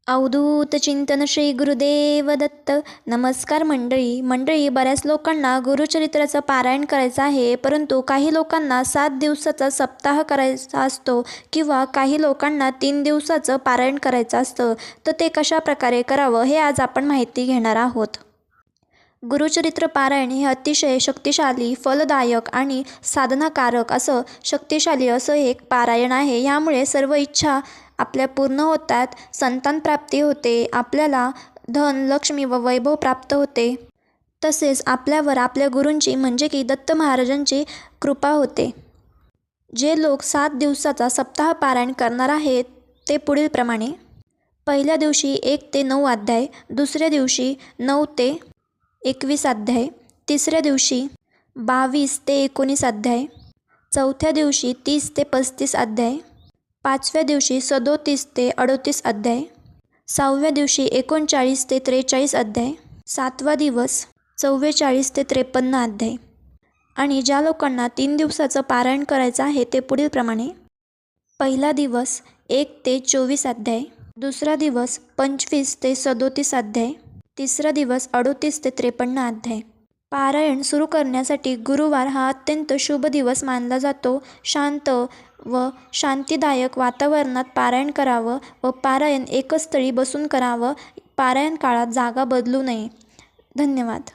अवधूत चिंतन श्री गुरुदेव दत्त. नमस्कार मंडळी, बऱ्याच लोकांना गुरुचरित्राचं पारायण करायचं आहे, परंतु काही लोकांना 7 दिवसाचा सप्ताह करायचा असतो किंवा काही लोकांना 3 दिवसाचं पारायण करायचं असतं. तर ते कशा प्रकारे करावं हे आज आपण माहिती घेणार आहोत. गुरुचरित्र पारायण हे अतिशय शक्तिशाली, फलदायक आणि साधनाकारक असं शक्तिशाली असं एक पारायण आहे. यामुळे सर्व इच्छा आपल्या पूर्ण होतात, संतान प्राप्ती होते, आपल्याला धन, लक्ष्मी व वैभव प्राप्त होते. तसेच आपल्यावर आपल्या गुरूंची म्हणजे की दत्त महाराजांची कृपा होते. जे लोक 7 दिवसाचा सप्ताह पारायण करणार आहेत ते पुढील प्रमाणे: पहिल्या दिवशी 1 ते 9 अध्याय, दुसऱ्या दिवशी 9 ते 21 अध्याय, तिसऱ्या दिवशी 22 ते 19 अध्याय, चौथ्या दिवशी 30 ते 35 अध्याय, पाचव्या दिवशी 37 ते 38 अध्याय, 6व्या दिवशी 39 ते 43 अध्याय, 7वा दिवस 44 ते 53 अध्याय. आणि ज्या लोकांना 3 दिवसाचं पारायण करायचं आहे ते पुढील प्रमाणे: पहिला दिवस 1 ते 24 अध्याय, दुसरा दिवस 25 ते 37 अध्याय, तिसरा दिवस 38 ते 53 अध्याय. पारायण सुरू करण्यासाठी गुरुवार हा अत्यंत शुभ दिवस मानला जातो. शांत व शांतीदायक वातावरणात पारायण करावं व पारायण एकच स्थळी बसून करावं. पारायण काळात जागा बदलू नये. धन्यवाद.